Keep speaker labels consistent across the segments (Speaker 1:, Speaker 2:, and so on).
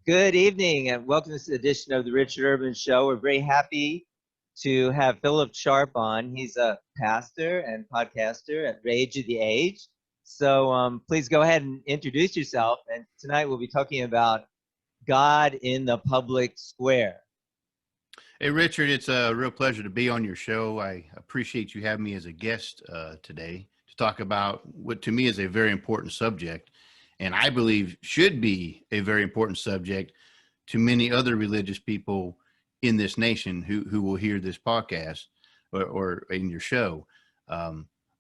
Speaker 1: Good evening and welcome to this edition of the Richard Urban Show. We're very happy to have Philip Sharp on. He's a pastor and podcaster at Rage of the Age. So please go ahead and introduce yourself. And tonight we'll be talking about God in the public square.
Speaker 2: Hey, Richard, it's a real pleasure to be on your show. I appreciate you having me as a guest today to talk about what to me is a very important subject, and I believe should be a very important subject to many other religious people in this nation who will hear this podcast or in your show.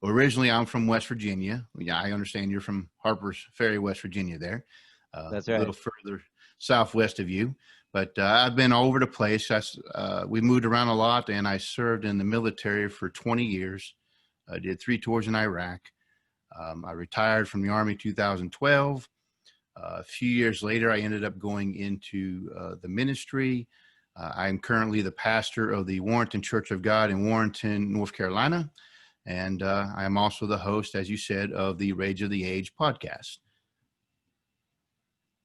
Speaker 2: Originally, I'm from West Virginia. Yeah, I understand you're from Harper's Ferry, West Virginia there.
Speaker 1: That's
Speaker 2: A
Speaker 1: right.
Speaker 2: little further southwest of you. But I've been all over the place. We moved around a lot, and I served in the military for 20 years. I did 3 tours in Iraq. I retired from the Army in 2012. A few years later, I ended up going into the ministry. I'm currently the pastor of the Warrenton Church of God in Warrenton, North Carolina. And I am also the host, as you said, of the Rage of the Age podcast.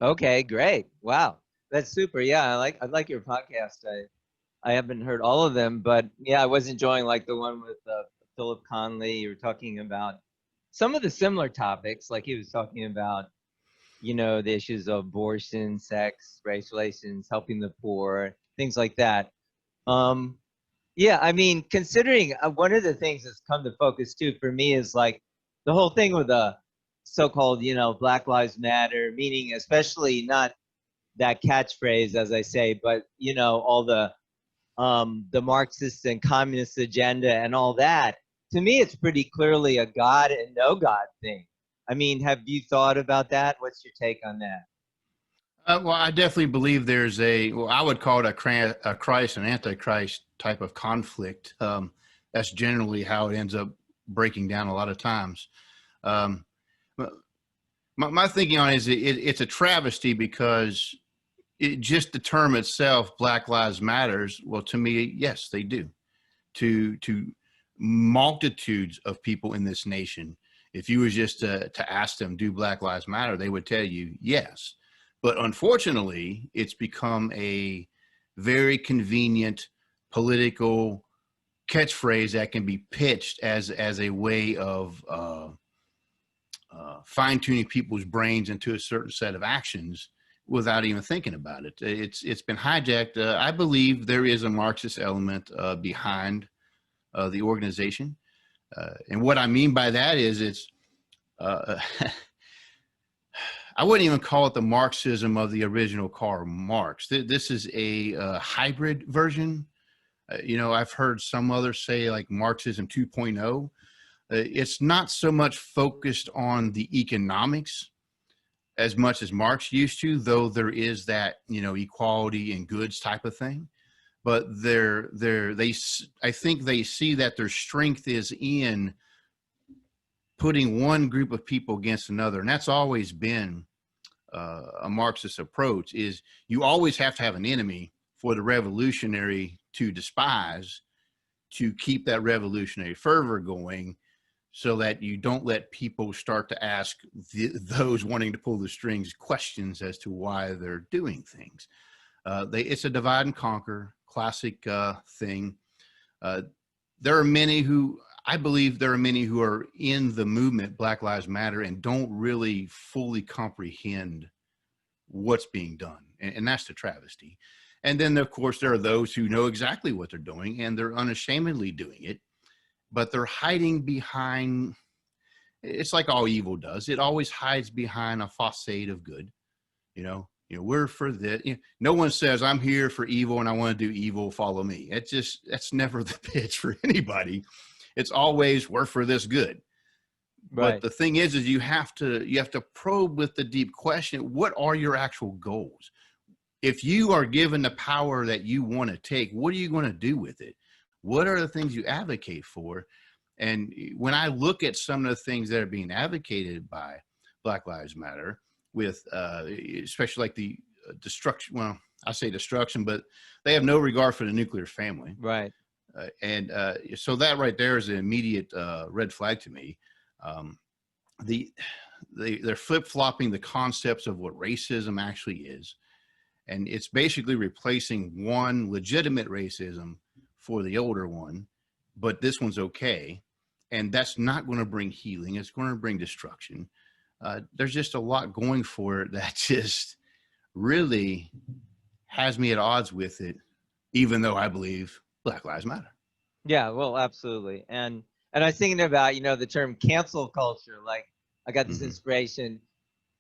Speaker 1: Okay, great. Wow. That's super. Yeah, I like your podcast. I haven't heard all of them, but yeah, I was enjoying like the one with Philip Conley. You were talking about some of the similar topics, like he was talking about, the issues of abortion, sex, race relations, helping the poor, things like that. Yeah, I mean, considering one of the things that's come to focus too for me is like the whole thing with the so-called, Black Lives Matter, meaning especially not that catchphrase, as I say, but all the Marxist and communist agenda and all that. To me, it's pretty clearly a God and no God thing. I mean, have you thought about that? What's your take on that?
Speaker 2: Well, I definitely believe there's I would call it a Christ and Antichrist type of conflict. That's generally how it ends up breaking down a lot of times. Um, my thinking on it is it's a travesty because just the term itself, Black Lives Matters. Well, to me, yes, they do. To multitudes of people in this nation, if you was just to ask them, do Black Lives Matter, they would tell you yes. But unfortunately, it's become a very convenient political catchphrase that can be pitched as a way of fine-tuning people's brains into a certain set of actions without even thinking about it. It's been hijacked. I believe there is a Marxist element behind the organization. And what I mean by that is it's I wouldn't even call it the Marxism of the original Karl Marx. This is a hybrid version. I've heard some others say like Marxism 2.0. It's not so much focused on the economics as much as Marx used to, though there is that, equality and goods type of thing. But I think they see that their strength is in putting one group of people against another. And that's always been a Marxist approach, is you always have to have an enemy for the revolutionary to despise, to keep that revolutionary fervor going, so that you don't let people start to ask those wanting to pull the strings questions as to why they're doing things. It's a divide and conquer classic thing. There are many who, I believe there are many who are in the movement Black Lives Matter and don't really fully comprehend what's being done. And that's the travesty. And then, of course, there are those who know exactly what they're doing and they're unashamedly doing it, but they're hiding behind, it's like all evil does. It always hides behind a facade of good. We're for this. No one says I'm here for evil and I want to do evil, follow me. That's never the pitch for anybody. It's always we're for this good.
Speaker 1: Right.
Speaker 2: But the thing is you have to probe with the deep question, what are your actual goals? If you are given the power that you want to take, what are you going to do with it? What are the things you advocate for? And when I look at some of the things that are being advocated by Black Lives Matter, with especially like the destruction, well, I say destruction, but they have no regard for the nuclear family.
Speaker 1: Right.
Speaker 2: So that right there is an immediate red flag to me. They're flip-flopping the concepts of what racism actually is. And it's basically replacing one legitimate racism for the older one, but this one's okay. And that's not going to bring healing. It's going to bring destruction. There's just a lot going for it that just really has me at odds with it, even though I believe Black Lives Matter.
Speaker 1: Yeah, well, absolutely. And I was thinking about, the term cancel culture. Like, I got this inspiration,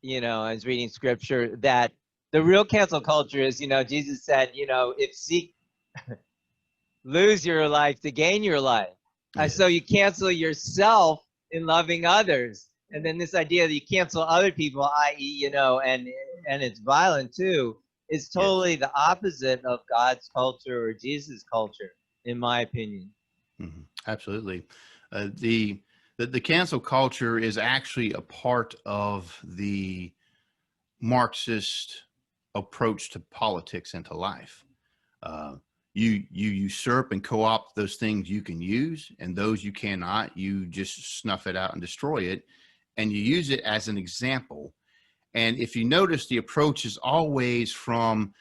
Speaker 1: I was reading scripture that the real cancel culture is, Jesus said, if seek lose your life to gain your life.
Speaker 2: Yes.
Speaker 1: So you cancel yourself in loving others. And then this idea that you cancel other people, i.e., and it's violent too, is totally the opposite of God's culture or Jesus' culture, in my opinion.
Speaker 2: Absolutely. The cancel culture is actually a part of the Marxist approach to politics and to life. You usurp and co-opt those things you can use, and those you cannot, you just snuff it out and destroy it, and you use it as an example. And if you notice, the approach is always from,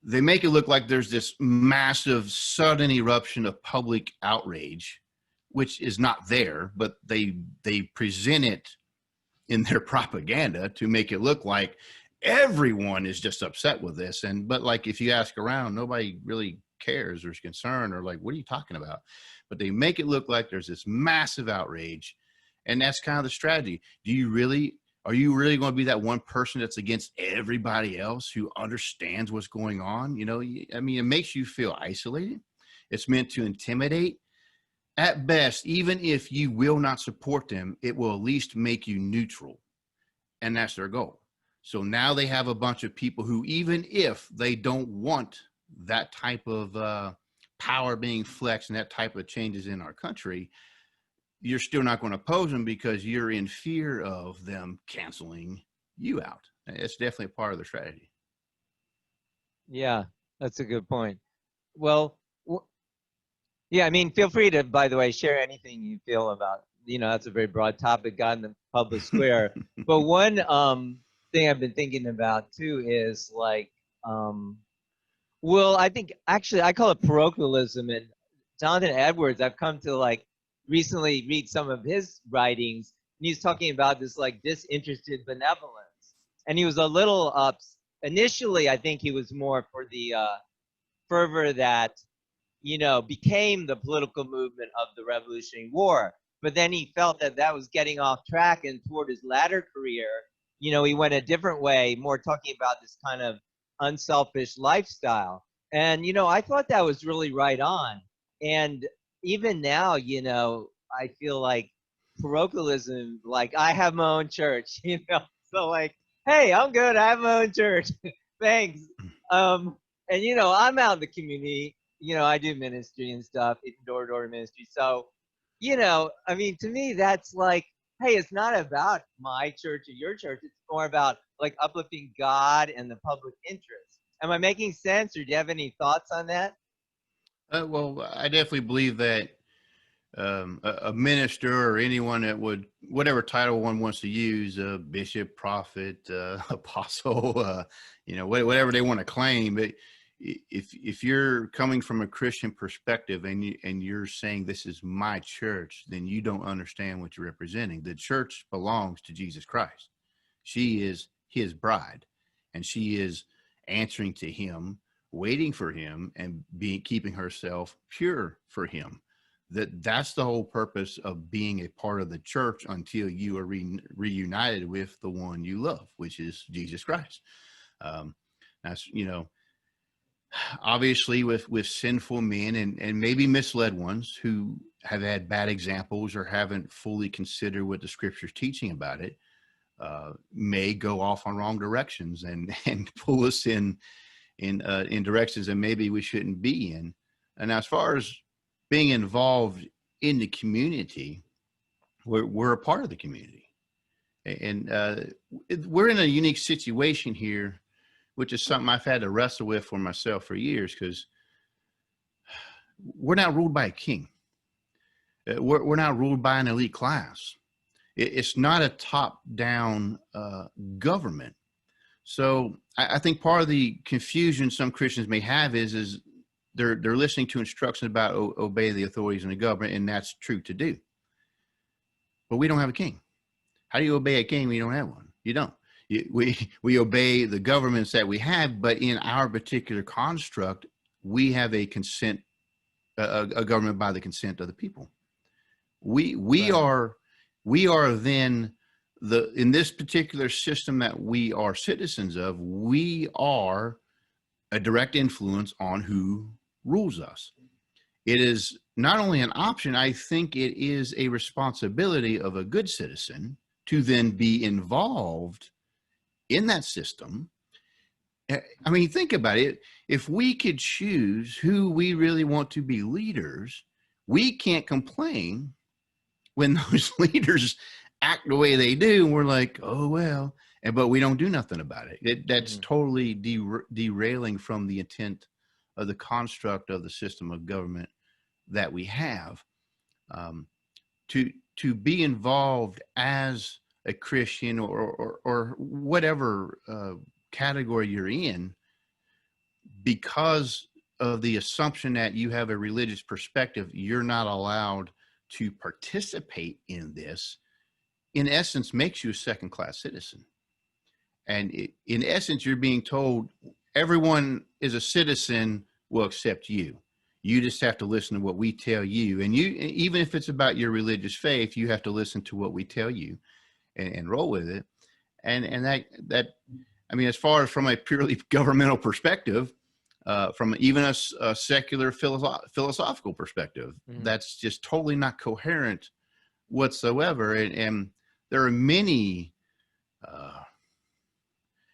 Speaker 2: they make it look like there's this massive sudden eruption of public outrage, which is not there, but they present it in their propaganda to make it look like everyone is just upset with this. But like, if you ask around, nobody really cares or is concerned, or like, what are you talking about? But they make it look like there's this massive outrage. And that's kind of the strategy. Are you really going to be that one person that's against everybody else who understands what's going on? I mean, it makes you feel isolated. It's meant to intimidate. At best, even if you will not support them, it will at least make you neutral. And that's their goal. So now they have a bunch of people who, even if they don't want that type of power being flexed and that type of changes in our country, you're still not going to oppose them because you're in fear of them canceling you out. It's definitely a part of the strategy.
Speaker 1: Yeah, that's a good point. Well, yeah, I mean, feel free to, by the way, share anything you feel about, that's a very broad topic, God in the public square. But one thing I've been thinking about too is like, well, I think actually I call it parochialism. And Jonathan Edwards, I've come to like recently read some of his writings, and he's talking about this like disinterested benevolence. And he was a little initially, I think he was more for the fervor that became the political movement of the Revolutionary War. But then he felt that that was getting off track, and toward his latter career, he went a different way, more talking about this kind of unselfish lifestyle. And, I thought that was really right on. And even now, I feel like parochialism, like I have my own church, so like, hey, I'm good. I have my own church. Thanks. And, I'm out in the community. I do ministry and stuff, door-to-door ministry. So, I mean, to me, that's like, hey, it's not about my church or your church. It's more about like uplifting God and the public interest. Am I making sense, or do you have any thoughts on that?
Speaker 2: Well, I definitely believe that a minister or anyone that would, whatever title one wants to use, bishop, prophet, apostle, whatever they want to claim, but if you're coming from a Christian perspective and you're saying this is my church, then you don't understand what you're representing. The church belongs to Jesus Christ. She is his bride, and she is answering to him, waiting for him, and keeping herself pure for him. That's the whole purpose of being a part of the church until you are reunited with the one you love, which is Jesus Christ. That's, obviously with sinful men and maybe misled ones who have had bad examples or haven't fully considered what the scripture's teaching about it, may go off on wrong directions and pull us in directions that maybe we shouldn't be in. And as far as being involved in the community, we're a part of the community, and we're in a unique situation here, which is something I've had to wrestle with for myself for years, because we're not ruled by a king. We're not ruled by an elite class. It's not a top-down government. So I think part of the confusion some Christians may have is they're listening to instructions about obey the authorities and the government, and that's true to do. But we don't have a king. How do you obey a king when you don't have one? You don't. We obey the governments that we have, but in our particular construct, we have a government by the consent of the people. We
Speaker 1: Right.
Speaker 2: are then in this particular system that we are citizens of, we are a direct influence on who rules us. It is not only an option, I think it is a responsibility of a good citizen to then be involved in that system. I mean, think about it. If we could choose who we really want to be leaders, we can't complain when those leaders act the way they do. And we're like, oh, well, but we don't do nothing about it. That's
Speaker 1: Mhm.
Speaker 2: totally derailing from the intent of the construct of the system of government that we have. Um, to be involved as a Christian or whatever category you're in, because of the assumption that you have a religious perspective, you're not allowed to participate in this, in essence, makes you a second-class citizen. And in essence, you're being told everyone is a citizen will accept you. You just have to listen to what we tell you. And even if it's about your religious faith, you have to listen to what we tell you and roll with it. And that, I mean, as far as from a purely governmental perspective, from even a secular philosophical perspective,
Speaker 1: Mhm.
Speaker 2: that's just totally not coherent whatsoever. And there are uh,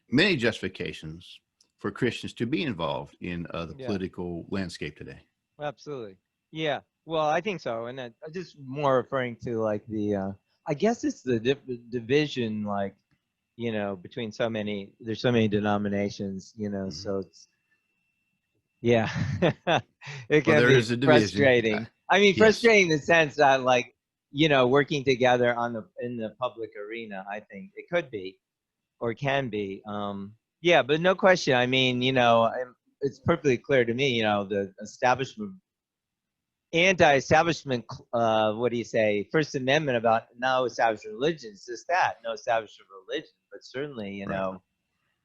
Speaker 2: many justifications for Christians to be involved in the
Speaker 1: Yeah.
Speaker 2: political landscape today.
Speaker 1: Absolutely. Yeah. Well, I think so. And I'm just more referring to like I guess it's the division, like, between there's so many denominations,
Speaker 2: Mhm.
Speaker 1: so it's, yeah, it
Speaker 2: Well,
Speaker 1: can
Speaker 2: there
Speaker 1: be
Speaker 2: is a division.
Speaker 1: frustrating. I mean,
Speaker 2: Yes.
Speaker 1: frustrating in the sense that, like, working together in the public arena, I think it could be, or can be. Yeah, but no question. I mean, it's perfectly clear to me, the establishment anti-establishment, what do you say, First Amendment about no established religion. It's just that, no established religion. But certainly,
Speaker 2: Right.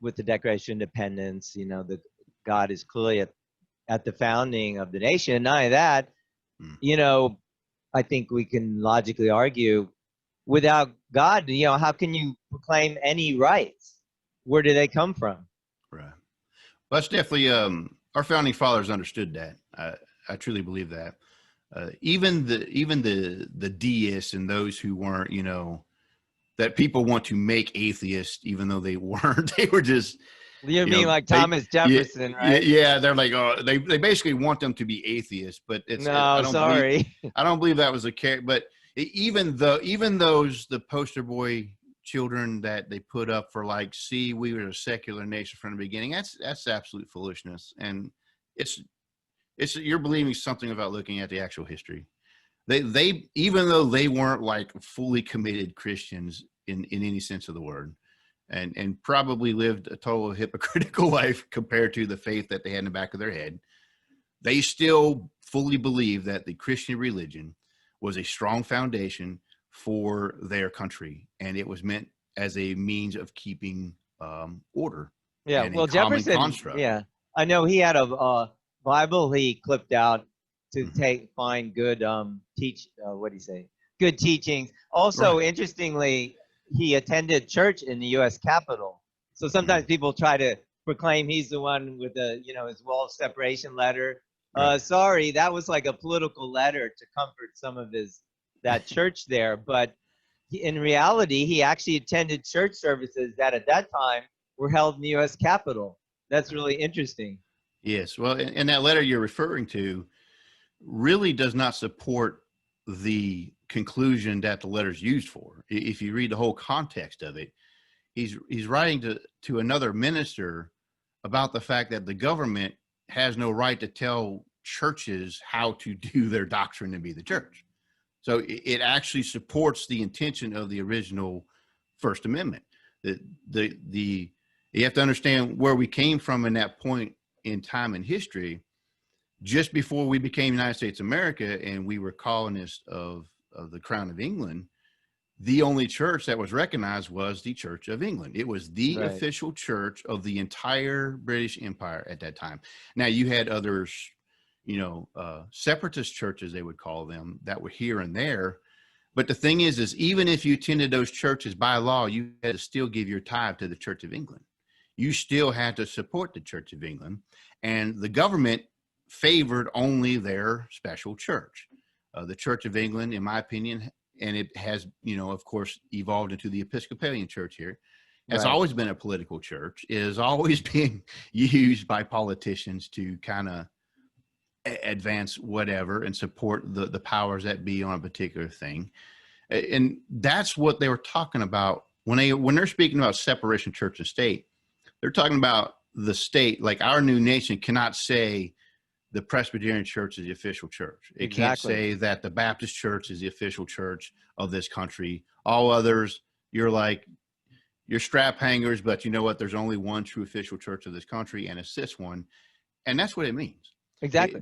Speaker 1: with the Declaration of Independence, the God is clearly at the founding of the nation. Not only that,
Speaker 2: Mm,
Speaker 1: you know, I think we can logically argue, without God, how can you proclaim any rights? Where do they come from?
Speaker 2: right. Well, that's definitely our founding fathers understood that. I truly believe that. Even the deists and those who weren't, that people want to make atheists, even though they weren't. They were just,
Speaker 1: You
Speaker 2: you
Speaker 1: mean
Speaker 2: know,
Speaker 1: like
Speaker 2: they
Speaker 1: Thomas
Speaker 2: yeah,
Speaker 1: Jefferson,
Speaker 2: yeah,
Speaker 1: right?
Speaker 2: yeah, they're like, oh, they basically want them to be atheists, but
Speaker 1: No, sorry.
Speaker 2: I don't believe that was the case. But even those the poster boy children that they put up for, like, see, we were a secular nation from the beginning. That's absolute foolishness, and it's you're believing something about looking at the actual history. They even though they weren't like fully committed Christians in any sense of the word, and probably lived a total hypocritical life compared to the faith that they had in the back of their head, they still fully believe that the Christian religion was a strong foundation for their country, and it was meant as a means of keeping order
Speaker 1: Yeah,
Speaker 2: and a
Speaker 1: well,
Speaker 2: common
Speaker 1: Jefferson,
Speaker 2: construct.
Speaker 1: yeah, I know he had a Bible he clipped out to
Speaker 2: Mhm.
Speaker 1: find good what do you say, good teachings.
Speaker 2: Right.
Speaker 1: Also, interestingly, he attended church in the U.S. Capitol. So sometimes
Speaker 2: Mhm.
Speaker 1: people try to proclaim he's the one with his wall of separation letter.
Speaker 2: Right.
Speaker 1: Sorry, that was like a political letter to comfort some of that church there. But in reality, he actually attended church services that at that time were held in the U.S. Capitol. That's really interesting.
Speaker 2: Yes. Well, and that letter you're referring to really does not support the conclusion that the letter's used for. If you read the whole context of it, he's writing to another minister about the fact that the government has no right to tell churches how to do their doctrine and be the church. So it actually supports the intention of the original First Amendment. The You have to understand where we came from in that point in time in history. Just before we became United States of America and we were colonists of the Crown of England, the only church that was recognized was the Church of England. It was the
Speaker 1: Right.
Speaker 2: official church of the entire British Empire at that time. Now you had others, separatist churches, they would call them, that were here and there. But the thing is even if you attended those churches by law, you had to still give your tithe to the Church of England. You still had to support the Church of England, and the government favored only their special church. The Church of England, in my opinion, and it has, of course, evolved into the Episcopalian Church here, has
Speaker 1: Right.
Speaker 2: always been a political church. It has always been used by politicians to kind of advance whatever and support the powers that be on a particular thing. And that's what they were talking about when they're speaking about separation of church and state. They're talking about the state, like our new nation cannot say the Presbyterian Church is the official church. It can't say that the Baptist Church is the official church of this country. All others, you're strap hangers, but you know what? There's only one true official church of this country, and it's this one. And that's what it means.
Speaker 1: Exactly.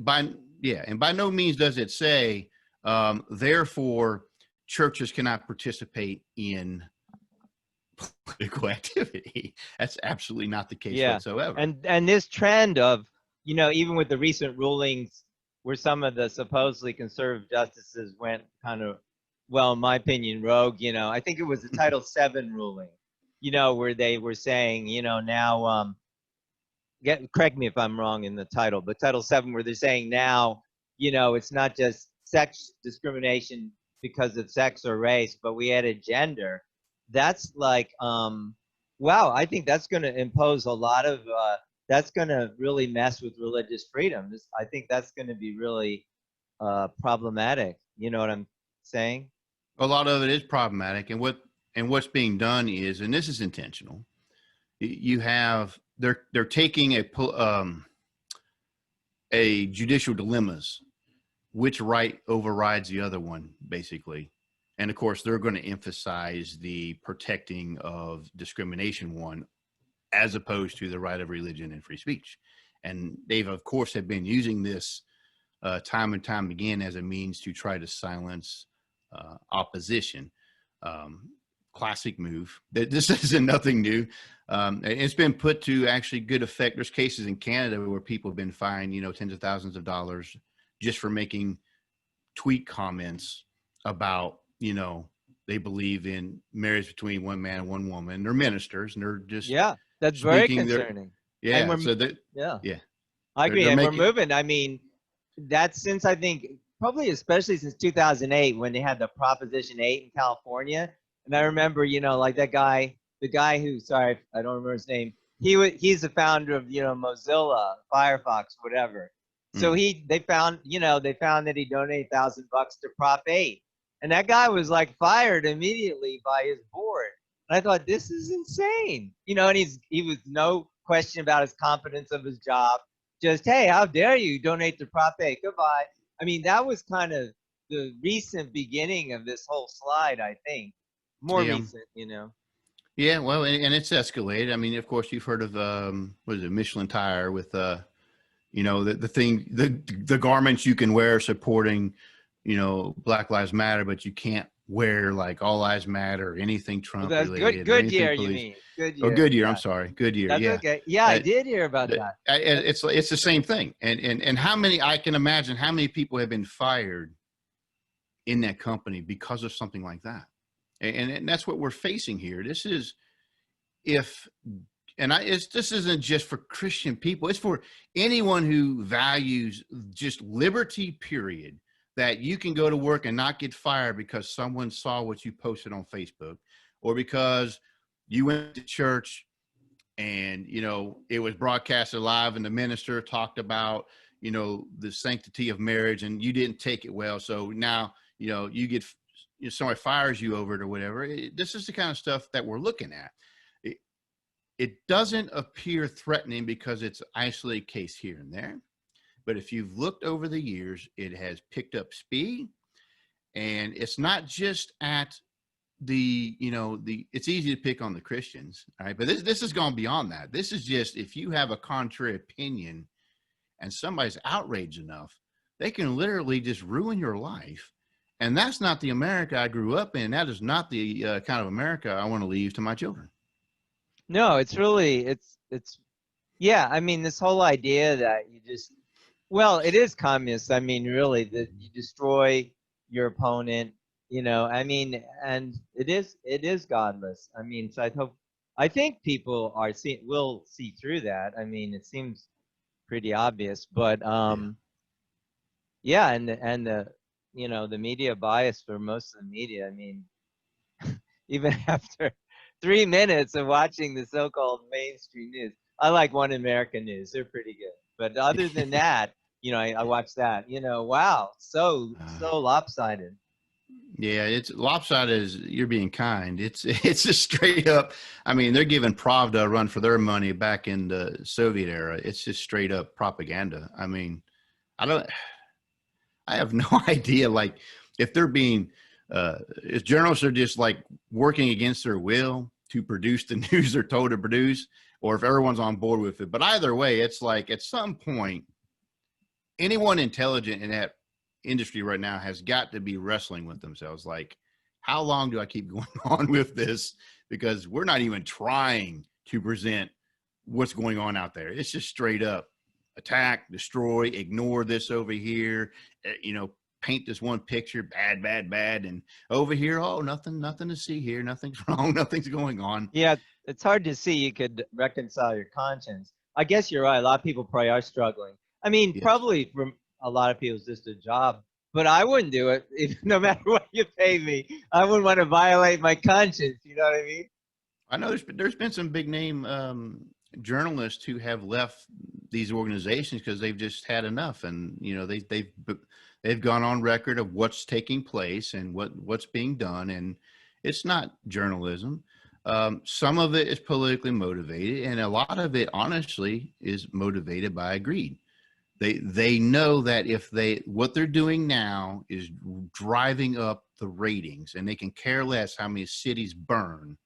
Speaker 2: And by no means does it say, therefore, churches cannot participate in political activity. That's absolutely not the case whatsoever.
Speaker 1: And this trend of, even with the recent rulings where some of the supposedly conservative justices went kind of, well, in my opinion, rogue, I think it was the Title VII ruling, where they were saying, now, correct me if I'm wrong in the title, but Title VII, where they're saying now, it's not just sex discrimination because of sex or race, but we added gender. That's like, wow, I think that's going to impose a lot of, that's going to really mess with religious freedom. I think that's going to be really problematic. You know what I'm saying?
Speaker 2: A lot of it is problematic. And what's being done is, and this is intentional, they're taking a judicial dilemmas, which right overrides the other one, basically. And of course, they're going to emphasize the protecting of discrimination one, as opposed to the right of religion and free speech. And they've, of course, have been using this time and time again as a means to try to silence opposition. Classic move. This isn't nothing new. It's been put to actually good effect. There's cases in Canada where people have been fined, tens of thousands of dollars just for making tweet comments about, they believe in marriage between one man and one woman. They're ministers, and they're just
Speaker 1: that's very concerning.
Speaker 2: Yeah,
Speaker 1: so I agree.
Speaker 2: They're
Speaker 1: and we're moving. I mean, that's since I think probably especially since 2008 when they had the Proposition 8 in California. And I remember, like that guy, the guy who, sorry, I don't remember his name. He's the founder of, Mozilla, Firefox, whatever. So they found that he donated $1,000 to Prop 8. And that guy was like fired immediately by his board. And I thought, this is insane. And he was no question about his competence of his job. Just, hey, how dare you donate to Prop 8? Goodbye. I mean, that was kind of the recent beginning of this whole slide, I think. More recent,
Speaker 2: Yeah, well, and it's escalated. I mean, of course, you've heard of what is it, Michelin Tire with the thing, the garments you can wear supporting, Black Lives Matter, but you can't wear like All Lives Matter or anything Trump related.
Speaker 1: Goodyear, you mean? Goodyear.
Speaker 2: Oh, Goodyear. I'm sorry, Goodyear.
Speaker 1: That's okay. Yeah, I did hear about that.
Speaker 2: It's the same thing, and how many, I can imagine how many people have been fired in that company because of something like that. And that's what we're facing here. This is, this isn't just for Christian people. It's for anyone who values just liberty, period, that you can go to work and not get fired because someone saw what you posted on Facebook, or because you went to church and, it was broadcasted live and the minister talked about, the sanctity of marriage and you didn't take it well. So now, you get, somebody fires you over it or whatever. This is the kind of stuff that we're looking at. It doesn't appear threatening because it's an isolated case here and there. But if you've looked over the years, it has picked up speed. And it's not just at it's easy to pick on the Christians, all right? But this has gone beyond that. This is just, if you have a contrary opinion and somebody's outraged enough, they can literally just ruin your life. And that's not the America I grew up in. That is not the kind of America I want to leave to my children.
Speaker 1: No, it's really, yeah. I mean, this whole idea that well, it is communist. I mean, really, that you destroy your opponent, I mean, and it is godless. I mean, so I think people will see through that. I mean, it seems pretty obvious, but yeah, and the media bias for most of the media. I mean, even after 3 minutes of watching the so-called mainstream news, I like One American News. They're pretty good. But other than that, I watch that. Wow, so lopsided.
Speaker 2: Yeah, it's lopsided. You're being kind. It's just straight up. I mean, they're giving Pravda a run for their money back in the Soviet era. It's just straight up propaganda. I mean, I have no idea. Like, if they're being, if journalists are just like working against their will to produce the news they're told to produce, or if everyone's on board with it. But either way, it's like at some point, anyone intelligent in that industry right now has got to be wrestling with themselves. Like, how long do I keep going on with this? Because we're not even trying to present what's going on out there. It's just straight up attack, destroy, ignore this over here, paint this one picture, bad, bad, bad. And over here, oh, nothing to see here. Nothing's wrong. Nothing's going on.
Speaker 1: Yeah, it's hard to see you could reconcile your conscience. I guess you're right. A lot of people probably are struggling. I mean,
Speaker 2: Yes.
Speaker 1: probably for a lot of people, it's just a job. But I wouldn't do it, no matter what you pay me. I wouldn't want to violate my conscience. You know what I mean?
Speaker 2: I know there's been some big name journalists who have left these organizations because they've just had enough, and they've gone on record of what's taking place and what's being done, and it's not journalism. Some of it is politically motivated, and a lot of it, honestly, is motivated by greed. They know that if what they're doing now is driving up the ratings, and they can care less how many cities burn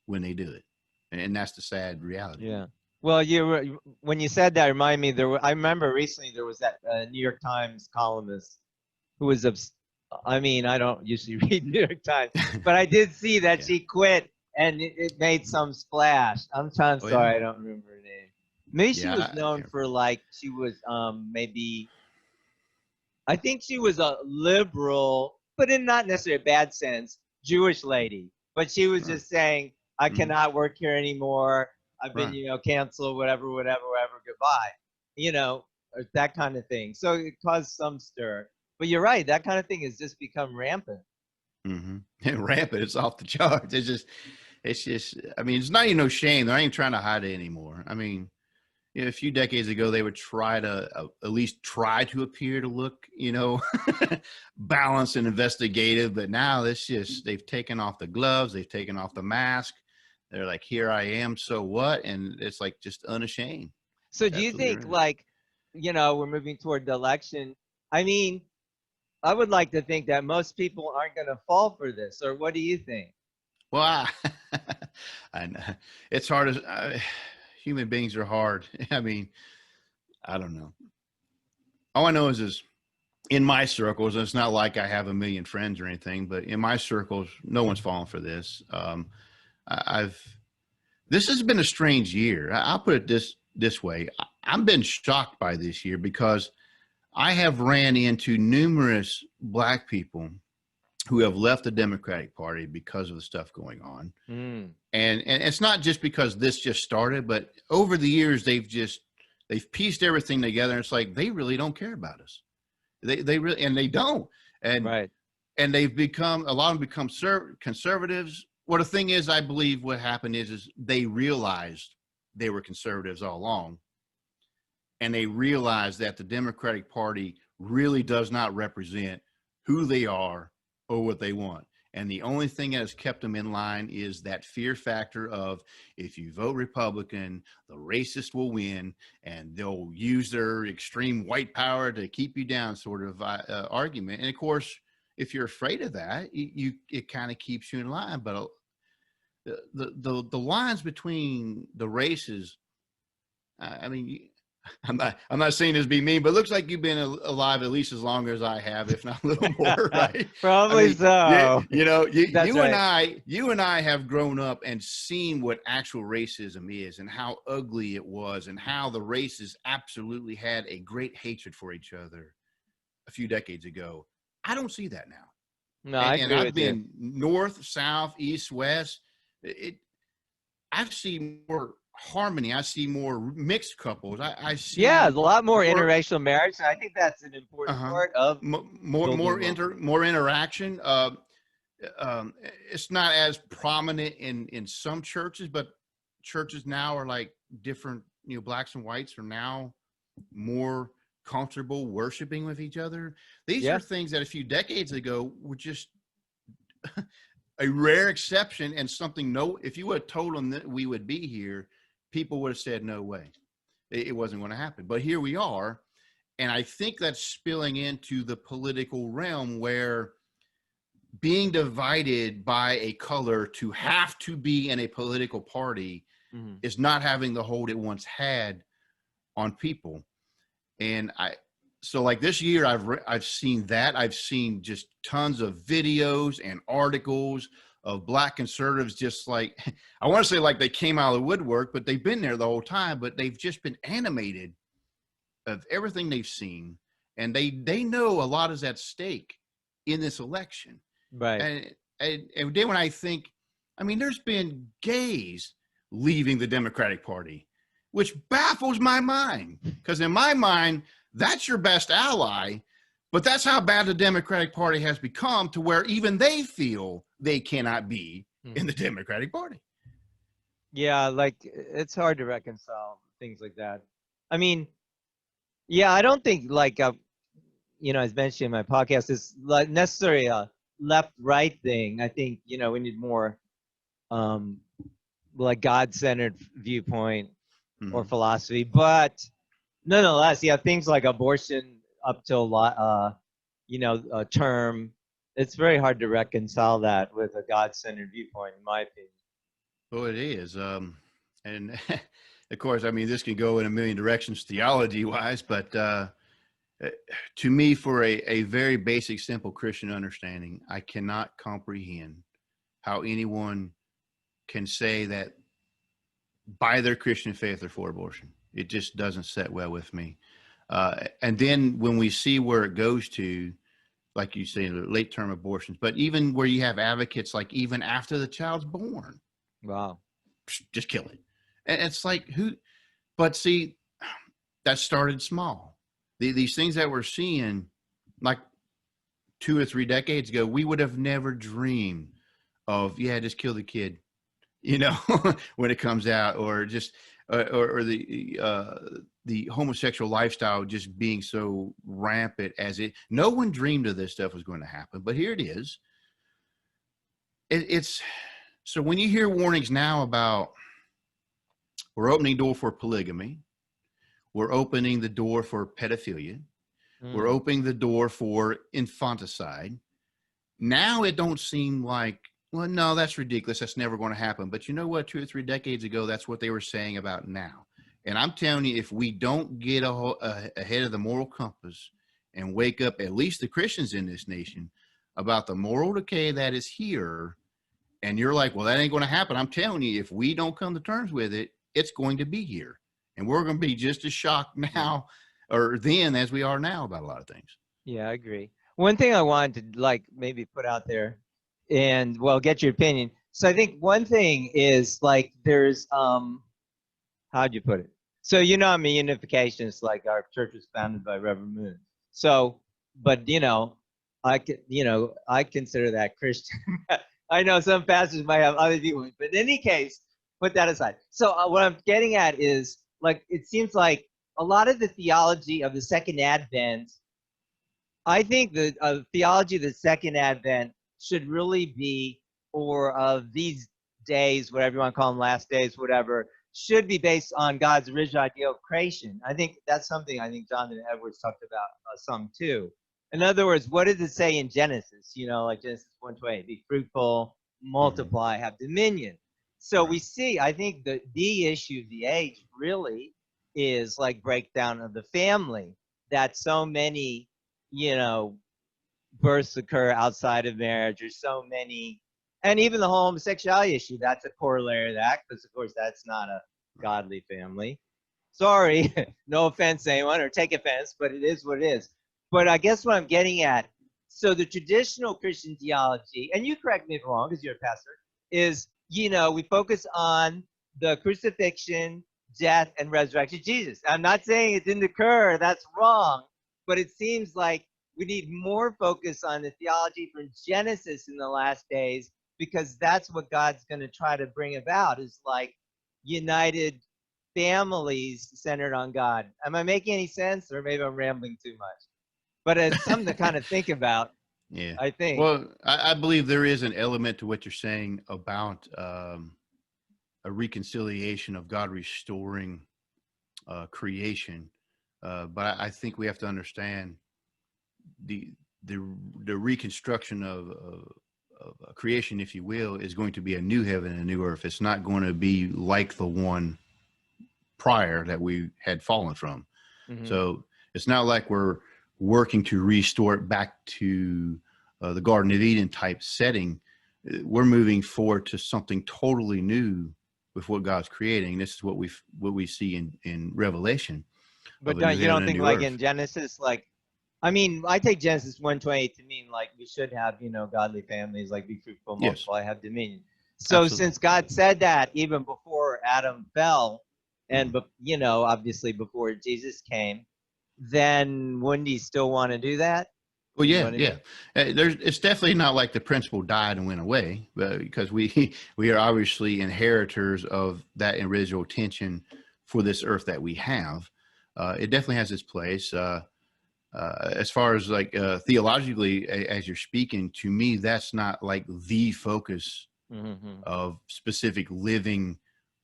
Speaker 2: when they do it, and that's the sad reality.
Speaker 1: Yeah. Well, when you said that, remind me. I remember recently there was that New York Times columnist who was I mean, I don't usually read New York Times, but I did see that
Speaker 2: Yeah.
Speaker 1: she quit, and it made some splash. I'm sorry,
Speaker 2: Yeah.
Speaker 1: I don't remember her name. Maybe she
Speaker 2: Yeah,
Speaker 1: was known for, like, she was maybe, I think she was a liberal, but in not necessarily a bad sense, Jewish lady. But she was just saying, I cannot work here anymore. I've been, canceled, whatever, goodbye. Or that kind of thing. So it caused some stir. But you're right, that kind of thing has just become rampant.
Speaker 2: Rampant. It's off the charts. It's just, I mean, it's not even no shame. They're not even trying to hide it anymore. I mean, a few decades ago, they would try to at least try to appear to look, balanced and investigative. But now it's just, they've taken off the gloves. They've taken off the mask. They're like, here I am. So what? And it's like just unashamed.
Speaker 1: So do you think, like, we're moving toward the election? I mean, I would like to think that most people aren't going to fall for this. Or what do you think?
Speaker 2: Well, I know it's hard as human beings are hard. I mean, I don't know. All I know is in my circles, and it's not like I have a million friends or anything, but in my circles, no one's fallen for this. This has been a strange year. I'll put it this way. I've been shocked by this year because I have ran into numerous Black people who have left the Democratic Party because of the stuff going on. And it's not just because this just started, but over the years, they've pieced everything together. And it's like, they really don't care about us. They really, and they don't. And,
Speaker 1: right.
Speaker 2: And a lot of them become conservatives. Well, the thing is, I believe what happened is they realized they were conservatives all along. And they realized that the Democratic Party really does not represent who they are or what they want. And the only thing that has kept them in line is that fear factor of, if you vote Republican, the racist will win, and they'll use their extreme white power to keep you down sort of argument. And of course, if you're afraid of that, it kind of keeps you in line. But the lines between the races, I mean, I'm not saying this to be mean, but it looks like you've been alive at least as long as I have, if not a little more, right? I
Speaker 1: Probably
Speaker 2: mean,
Speaker 1: so. That's
Speaker 2: you and
Speaker 1: right.
Speaker 2: you and I have grown up and seen what actual racism is and how ugly it was and how the races absolutely had a great hatred for each other a few decades ago. I don't see that now.
Speaker 1: No, I
Speaker 2: And
Speaker 1: agree
Speaker 2: I've
Speaker 1: with you.
Speaker 2: been north, south, east, west. It, I see more harmony. I see more mixed couples. I
Speaker 1: Yeah, a
Speaker 2: see
Speaker 1: lot more
Speaker 2: more,
Speaker 1: interracial marriage, and I think that's an important
Speaker 2: uh-huh,
Speaker 1: part of building
Speaker 2: more interaction. It's not as prominent in some churches, but churches now are like different. Blacks and whites are now more comfortable worshiping with each other. These are
Speaker 1: Yeah.
Speaker 2: things that a few decades ago were just a rare exception and something. No, if you would have told them that we would be here, people would have said no way. It wasn't going to happen. But here we are, and I think that's spilling into the political realm where being divided by a color to have to be in a political party
Speaker 1: Mhm.
Speaker 2: is not having the hold it once had on people. And so like this year, I've seen that. I've seen just tons of videos and articles of Black conservatives, just like, I want to say like they came out of the woodwork, but they've been there the whole time, but they've just been animated of everything they've seen. And they know a lot is at stake in this election.
Speaker 1: Right.
Speaker 2: And then when I think, I mean, there's been gays leaving the Democratic Party, which baffles my mind, because in my mind, that's your best ally. But that's how bad the Democratic Party has become, to where even they feel they cannot be in the Democratic Party.
Speaker 1: Yeah, like it's hard to reconcile things like that. I mean, yeah, I don't think like as mentioned in my podcast, is like necessarily a left-right thing. I think we need more um like God-centered viewpoint or philosophy, but nonetheless, yeah, things like abortion up till a term, it's very hard to reconcile that with a God-centered viewpoint, in my opinion.
Speaker 2: Well, it is. And of course, I mean, this can go in a million directions theology wise, but to me, for a very basic, simple Christian understanding, I cannot comprehend how anyone can say that by their Christian faith they're for abortion. It just doesn't set well with me. And then when we see where it goes to, like you say, late term abortions, but even where you have advocates, like even after the child's born,
Speaker 1: Wow.
Speaker 2: just kill it. And it's like, who, but see, that started small. These things that we're seeing, like 2 or 3 decades ago, we would have never dreamed of, yeah, just kill the kid, when it comes out, or just, or the homosexual lifestyle just being so rampant no one dreamed of this stuff was going to happen, but here it is. It's so when you hear warnings now about, we're opening door for polygamy, we're opening the door for pedophilia, we're opening the door for infanticide. Now it don't seem like, well, no, that's ridiculous. That's never going to happen. But you know what? 2 or 3 decades ago, that's what they were saying about now. And I'm telling you, if we don't get ahead of the moral compass and wake up, at least the Christians in this nation, about the moral decay that is here, and you're like, well, that ain't going to happen. I'm telling you, if we don't come to terms with it, it's going to be here. And we're going to be just as shocked now or then as we are now about a lot of things.
Speaker 1: Yeah, I agree. One thing I wanted to like maybe put out there and get your opinion. So I think one thing is like there's how'd you put it? So I'm a unificationist, like our church was founded by Reverend Moon. So, but I consider that Christian. I know some pastors might have other viewpoints, but in any case, put that aside. So what I'm getting at is like it seems like a lot of the theology of the Second Advent. I think the theology of the Second Advent should really be, or of these days, whatever you want to call them, last days, whatever, should be based on God's original idea of creation. I think that's something I think Jonathan Edwards talked about some too. In other words, what does it say in Genesis? Like Genesis 1:20, be fruitful, multiply, have dominion. So we
Speaker 2: Right.
Speaker 1: see, I think the issue of the age really is like breakdown of the family, that so many, you know, births occur outside of marriage, or so many, and even the whole homosexuality issue, that's a corollary of that, because of course that's not a
Speaker 2: Right.
Speaker 1: godly family. Sorry, no offense to anyone or take offense, but it is what it is. But I guess what I'm getting at, so the traditional Christian theology, and you correct me if I'm wrong because you're a pastor, is, we focus on the crucifixion, death, and resurrection of Jesus. I'm not saying it didn't occur, that's wrong, but it seems like we need more focus on the theology from Genesis in the last days, because that's what God's going to try to bring about, is like united families centered on God. Am I making any sense? Or maybe I'm rambling too much. But it's something to kind of think about,
Speaker 2: Yeah.
Speaker 1: I think.
Speaker 2: Well, I believe there is an element to what you're saying about a reconciliation of God restoring creation. But I think we have to understand the the the reconstruction of creation, if you will, is going to be a new heaven and a new earth. It's not going to be like the one prior that we had fallen from.
Speaker 1: Mm-hmm.
Speaker 2: So it's not like we're working to restore it back to the Garden of Eden type setting. We're moving forward to something totally new with what God's creating. This is what we see in Revelation of
Speaker 1: But
Speaker 2: a new
Speaker 1: you
Speaker 2: heaven
Speaker 1: don't
Speaker 2: and a
Speaker 1: think
Speaker 2: new
Speaker 1: like
Speaker 2: earth.
Speaker 1: in Genesis, like, I mean, I take Genesis 1:28 to mean like we should have, godly families, like be fruitful,
Speaker 2: Yes,
Speaker 1: multiply, have dominion. So
Speaker 2: absolutely.
Speaker 1: since God said that even before Adam fell, and
Speaker 2: Mhm.
Speaker 1: but obviously before Jesus came, then wouldn't he still want to do that?
Speaker 2: Well,
Speaker 1: You know
Speaker 2: yeah,
Speaker 1: what I
Speaker 2: yeah.
Speaker 1: mean?
Speaker 2: It's definitely not like the principle died and went away, because we are obviously inheritors of that original tension for this earth that we have. It definitely has its place. As far as like theologically, as you're speaking to me, that's not like the focus
Speaker 1: Mm-hmm.
Speaker 2: of specific living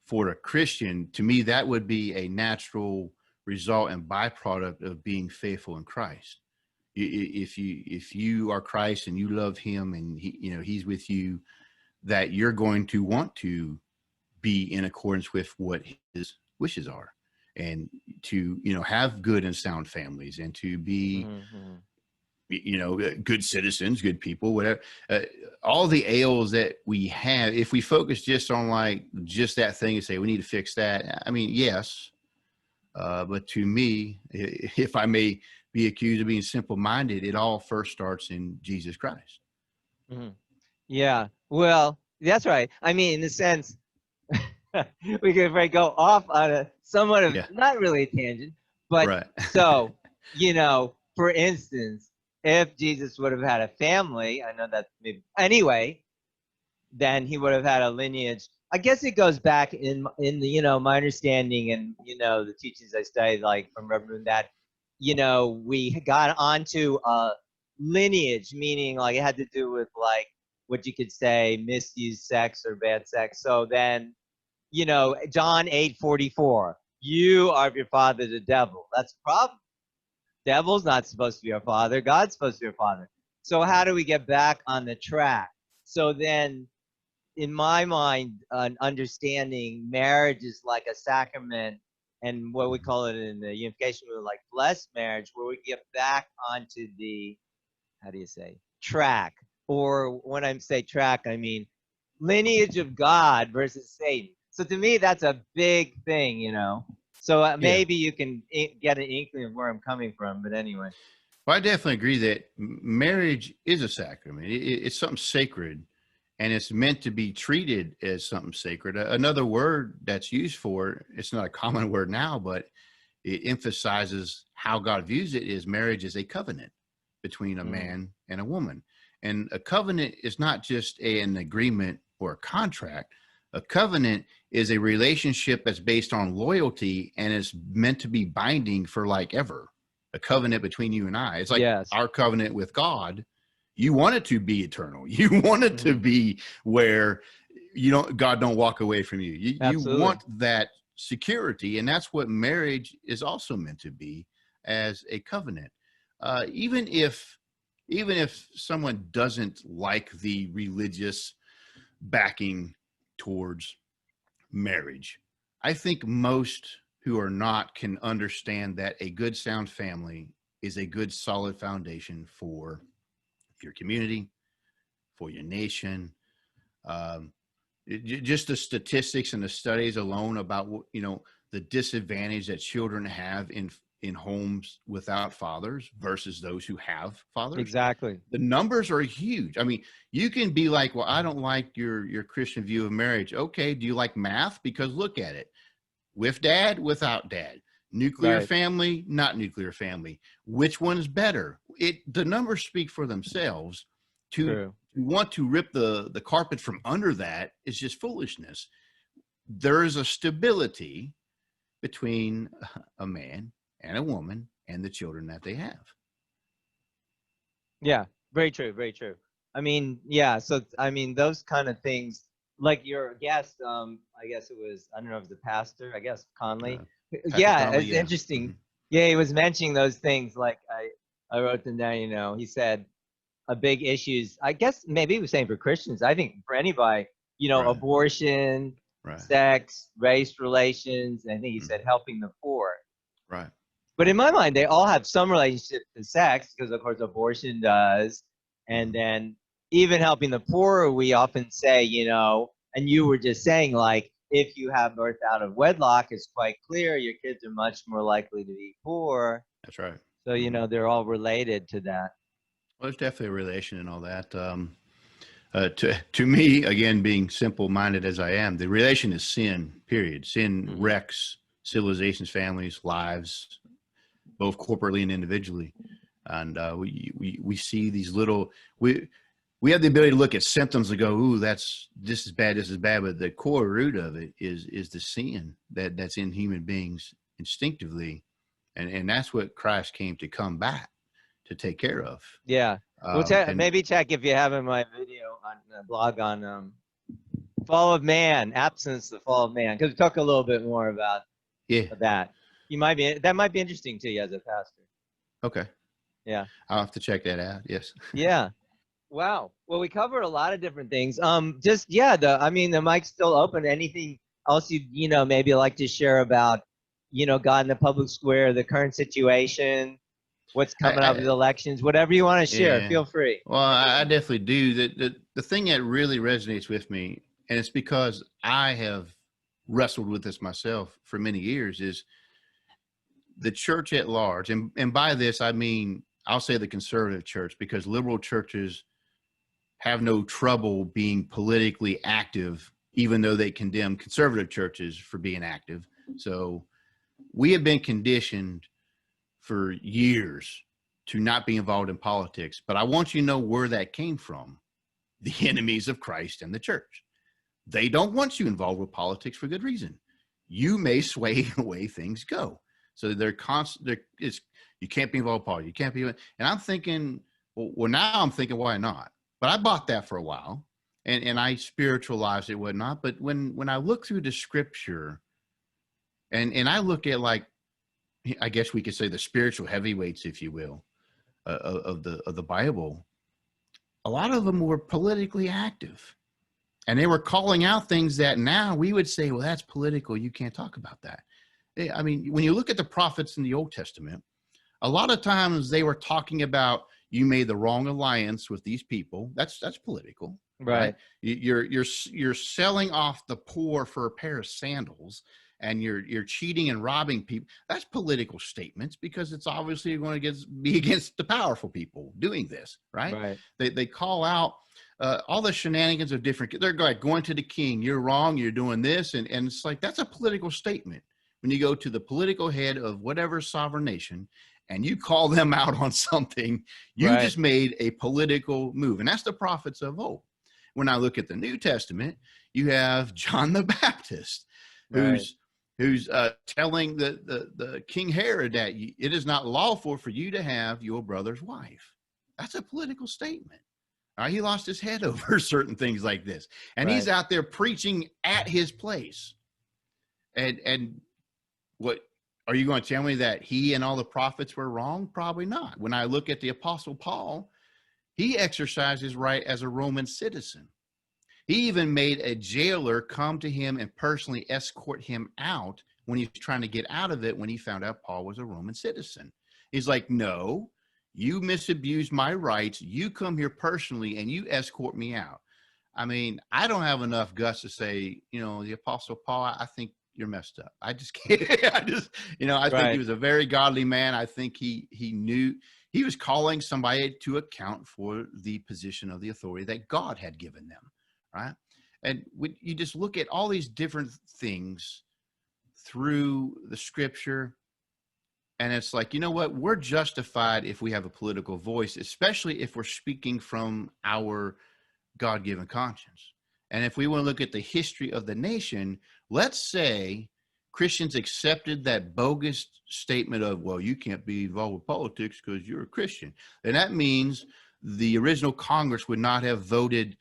Speaker 2: for a Christian. To me, that would be a natural result and byproduct of being faithful in Christ. If you are Christ and you love him and he's with you, that you're going to want to be in accordance with what his wishes are, and to have good and sound families, and to be
Speaker 1: Mm-hmm.
Speaker 2: good citizens, good people, whatever. uh, all the ails that we have, if we focus just on like just that thing and say we need to fix that, I mean, yes, but to me, if I may be accused of being simple-minded, it all first starts in Jesus Christ.
Speaker 1: Mm-hmm. Yeah. Well, that's right. I mean, in the sense, we could probably go off on a somewhat of
Speaker 2: Yeah,
Speaker 1: not really a tangent, but
Speaker 2: right.
Speaker 1: so, for instance, if Jesus would have had a family, I know that maybe anyway, then he would have had a lineage. I guess it goes back in the my understanding, and the teachings I studied, like from Reverend Moon, that we got onto a lineage, meaning like it had to do with like what you could say misused sex or bad sex. So then John 8:44, you are of your father the devil. That's a problem. Devil's not supposed to be our father. God's supposed to be our father. So how
Speaker 2: Right.
Speaker 1: do we get back on the track? So then in my mind, an understanding marriage is like a sacrament, and what we
Speaker 2: Mhm.
Speaker 1: call it in the unification movement, like blessed marriage, where we get back onto the, how do you say, track. Or when I say track, I mean lineage of God versus Satan. So to me, that's a big thing. So
Speaker 2: Yeah.
Speaker 1: maybe you can get an inkling of where I'm coming from. But anyway.
Speaker 2: Well, I definitely agree that marriage is a sacrament. It's something sacred, and it's meant to be treated as something sacred. Another word that's used for it, it's not a common word now, but it emphasizes how God views it, is marriage is a covenant between a
Speaker 1: Mm,
Speaker 2: man and a woman. And a covenant is not just an agreement or a contract. A covenant is a relationship that's based on loyalty and is meant to be binding for like ever. A covenant between you and I. It's like
Speaker 1: yes.
Speaker 2: our covenant with God. You want it to be eternal. You want it to
Speaker 1: Hmm.
Speaker 2: be where God don't walk away from you. You
Speaker 1: Absolutely.
Speaker 2: want that security, and that's what marriage is also meant to be, as a covenant. Even if even if someone doesn't like the religious backing towards marriage, I think most who are not can understand that a good, sound family is a good, solid foundation for your community, for your nation. Um, just the statistics and the studies alone about the disadvantage that children have in homes without fathers versus those who have fathers.
Speaker 1: Exactly.
Speaker 2: The numbers are huge. I mean, you can be like, well, I don't like your Christian view of marriage. Okay, do you like math? Because look at it. With dad, without dad. Nuclear
Speaker 1: Right.
Speaker 2: family, not nuclear family. Which one's better? The numbers speak for themselves.
Speaker 1: True.
Speaker 2: To want to rip the carpet from under that is just foolishness. There is a stability between a man and a woman and the children that they have.
Speaker 1: Yeah, very true, very true. I mean, yeah, so I mean those kind of things, like your guest, I guess it was, I don't know if it was the pastor, I guess Conley.
Speaker 2: Patrick
Speaker 1: Yeah,
Speaker 2: Conley,
Speaker 1: it's
Speaker 2: yeah.
Speaker 1: interesting. Yeah, he was mentioning those things. Like I wrote them down. He said a big issues. I guess maybe he was saying for Christians. I think for anybody,
Speaker 2: Right.
Speaker 1: abortion,
Speaker 2: Right.
Speaker 1: sex, race relations. And I think he said
Speaker 2: Mhm.
Speaker 1: helping the poor.
Speaker 2: Right.
Speaker 1: But in my mind, they all have some relationship to sex because, of course, abortion does. And
Speaker 2: Mhm.
Speaker 1: then even helping the poor, we often say, and you were just saying, like, if you have birth out of wedlock, it's quite clear your kids are much more likely to be poor.
Speaker 2: That's right.
Speaker 1: So, they're all related to that.
Speaker 2: Well, there's definitely a relation and all that. To me, again, being simple-minded as I am, the relation is sin, period. Sin wrecks civilizations, families, lives, both corporately and individually. And we see these little, we have the ability to look at symptoms and go, ooh, this is bad, but the core root of it is the sin that's in human beings instinctively. And that's what Christ came to combat, to take care of.
Speaker 1: Yeah. Well, maybe check if you have in my video on the blog on fall of man, absence, the fall of man, because we talk a little bit more about that. That might be interesting to you as a pastor.
Speaker 2: Okay.
Speaker 1: Yeah.
Speaker 2: I'll have to check that out. Yes.
Speaker 1: Yeah. Wow. Well, we covered a lot of different things. The mic's still open. Anything else you maybe like to share about, God in the public square, the current situation, what's coming up with elections, whatever you want to share, feel free.
Speaker 2: Well, I definitely do. The thing that really resonates with me, and it's because I have wrestled with this myself for many years, is the church at large. And by this, I mean, I'll say the conservative church, because liberal churches have no trouble being politically active, even though they condemn conservative churches for being active. So we have been conditioned for years to not be involved in politics. But I want you to know where that came from. The enemies of Christ and the church. They don't want you involved with politics for good reason. You may sway the way things go. So they're constant. You can't be involved in politics. You can't be. And I'm thinking, well, now I'm thinking, why not? But I bought that for a while, and I spiritualized it, whatnot. But when I look through the scripture, and I look at, like, I guess we could say the spiritual heavyweights, if you will, of the Bible, a lot of them were politically active, and they were calling out things that now we would say, well, that's political. You can't talk about that. I mean, when you look at the prophets in the Old Testament, a lot of times they were talking about, you made the wrong alliance with these people. That's political, right? You're selling off the poor for a pair of sandals, and you're cheating and robbing people. That's political statements, because it's obviously going to be against the powerful people doing this, right? They call out all the shenanigans of different. They're like going to the king. You're wrong. You're doing this, and it's like, that's a political statement. When you go to the political head of whatever sovereign nation, and you call them out on something, you just made a political move. And that's the prophets of old. When I look at the New Testament, you have John the Baptist, who's telling the King Herod that it is not lawful for you to have your brother's wife. That's a political statement. He lost his head over certain things like this. And he's out there preaching at his place. And what, are you going to tell me that he and all the prophets were wrong? Probably not. When I look at the Apostle Paul, He exercised his right as a Roman citizen. He even made a jailer come to him and personally escort him out when he was trying to get out of it when he found out Paul was a Roman citizen. He's like, no, you misabused my rights. You come here personally and you escort me out. I mean, I don't have enough guts to say, you know, the Apostle Paul, I think you're messed up. I just can't. I think he was a very godly man. I think he knew he was calling somebody to account for the position of the authority that God had given them. Right. And when you just look at all these different things through the scripture, and it's like, you know what, we're justified if we have a political voice, especially if we're speaking from our God-given conscience. And if we want to look at the history of the nation, let's say Christians accepted that bogus statement of, well, you can't be involved with politics because you're a Christian. And that means the original Congress would not have voted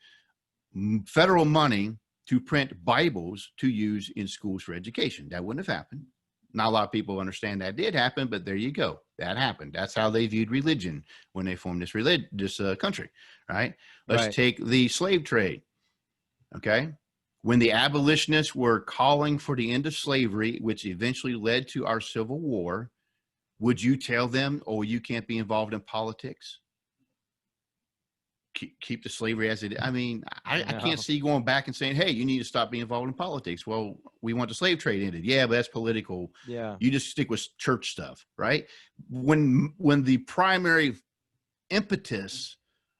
Speaker 2: federal money to print Bibles to use in schools for education. That wouldn't have happened. Not a lot of people understand that did happen, but there you go. That happened. That's how they viewed religion when they formed this country, right? Let's take the slave trade, okay? When the abolitionists were calling for the end of slavery, which eventually led to our Civil War, would you tell them, oh, you can't be involved in politics? Keep the slavery as it is. I mean, I can't see going back and saying, hey, you need to stop being involved in politics. Well, we want the slave trade ended. Yeah, but that's political.
Speaker 1: Yeah.
Speaker 2: You just stick with church stuff, right? When the primary impetus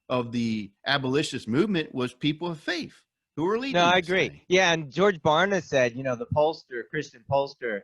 Speaker 2: of the abolitionist movement was people of faith who were leading.
Speaker 1: No, I agree.
Speaker 2: Thing.
Speaker 1: Yeah, and George Barna said, you know, the pollster, Christian pollster,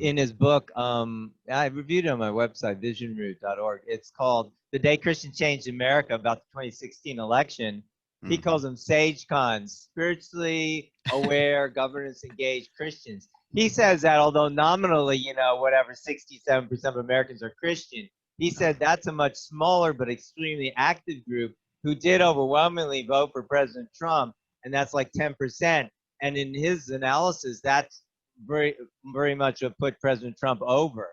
Speaker 1: in his book, I reviewed it on my website, visionroot.org. It's called The Day Christians Changed America, about the 2016 election. He calls them sage cons, spiritually aware, governance engaged Christians. He says that although nominally, you know, whatever, 67% of Americans are Christian, he said that's a much smaller but extremely active group who did overwhelmingly vote for President Trump, and that's like 10%. And in his analysis, that's very much what put President Trump over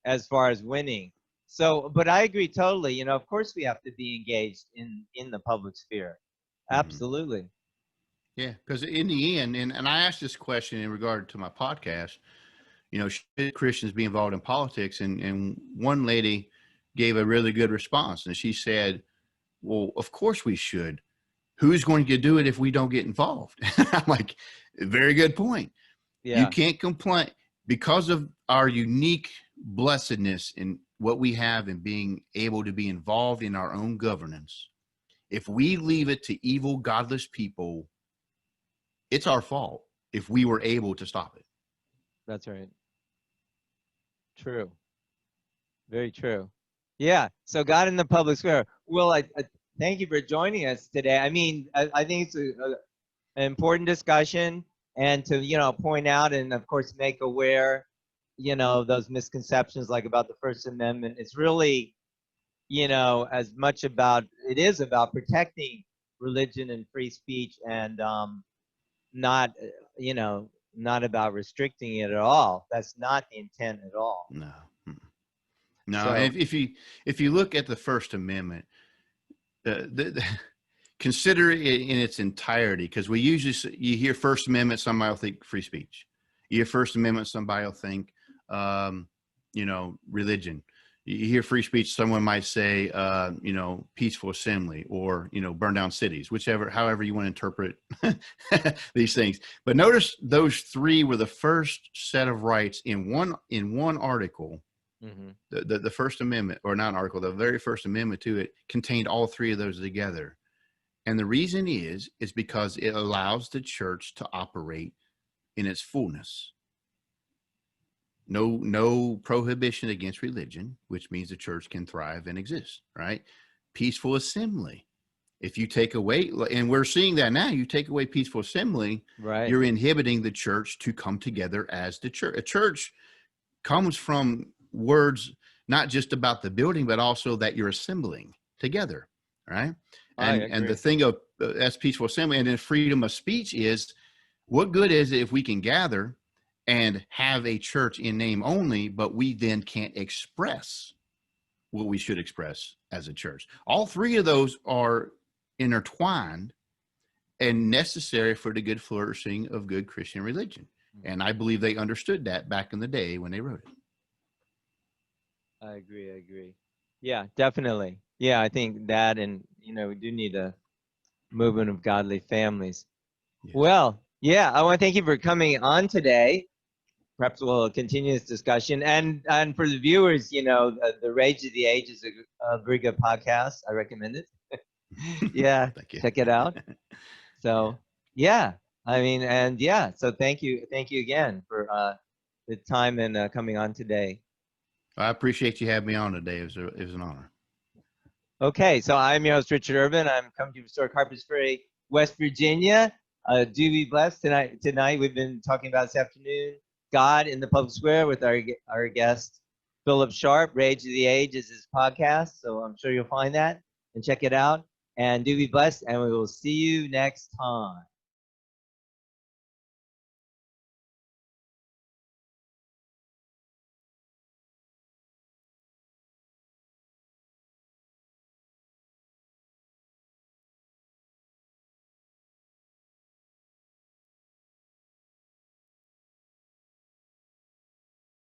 Speaker 1: as far as winning. So, but I agree totally. You know, of course we have to be engaged in the public sphere. Absolutely.
Speaker 2: Yeah, because in the end, and I asked this question in regard to my podcast, you know, should Christians be involved in politics? And one lady gave a really good response, and she said, well, of course we should. Who's going to do it if we don't get involved? I'm like, very good point. Yeah. You can't complain because of our unique blessedness in what we have in being able to be involved in our own governance. If we leave it to evil, godless people, it's our fault if we were able to stop it.
Speaker 1: That's right. True. Very true. Yeah. So God in the public square. Will, I thank you for joining us today. I mean, I think it's an important discussion, and to, you know, point out and of course make aware, you know, those misconceptions like about the First Amendment. It's really, you know, as much about, it is about protecting religion and free speech, and not, you know, not about restricting it at all. That's not the intent at all.
Speaker 2: No. So, if you look at the First Amendment, consider it in its entirety, because we usually, you hear First Amendment, somebody will think free speech. You hear First Amendment, somebody will think, you know, religion. You hear free speech, someone might say, you know, peaceful assembly, or, you know, burn down cities, however you want to interpret these things. But notice those three were the first set of rights in one article. The First Amendment, or not an article, the very first amendment to it contained all three of those together. And the reason is because it allows the church to operate in its fullness. No prohibition against religion, which means the church can thrive and exist, right? Peaceful assembly. If you take away, and we're seeing that now, you take away peaceful assembly, right, you're inhibiting the church to come together as the church. A church comes from words, not just about the building, but also that you're assembling together, right? And the thing of that's peaceful assembly, and then freedom of speech is, what good is it if we can gather and have a church in name only, but we then can't express what we should express as a church. All three of those are intertwined and necessary for the good flourishing of good Christian religion. And I believe they understood that back in the day when they wrote it.
Speaker 1: I agree. Yeah, definitely. Yeah, I think that, and we do need a movement of godly families.
Speaker 2: Yes.
Speaker 1: Well, yeah, I want to thank you for coming on today. Perhaps we'll continue this discussion. And for the viewers, the Rage of the Age is a very good podcast. I recommend it. Yeah,
Speaker 2: Thank you.
Speaker 1: check it out. So yeah, I mean, and yeah, so thank you again for the time and coming on today.
Speaker 2: I appreciate you having me on today. It was an honor.
Speaker 1: Okay, so I'm your host, Richard Urban. I'm coming to you from historic Harpers Ferry, West Virginia. Do be blessed tonight. Tonight we've been talking about this afternoon, God in the Public Square with our guest, Philip Sharp. Rage of the Age is his podcast, so I'm sure you'll find that and check it out. And do be blessed, and we will see you next time.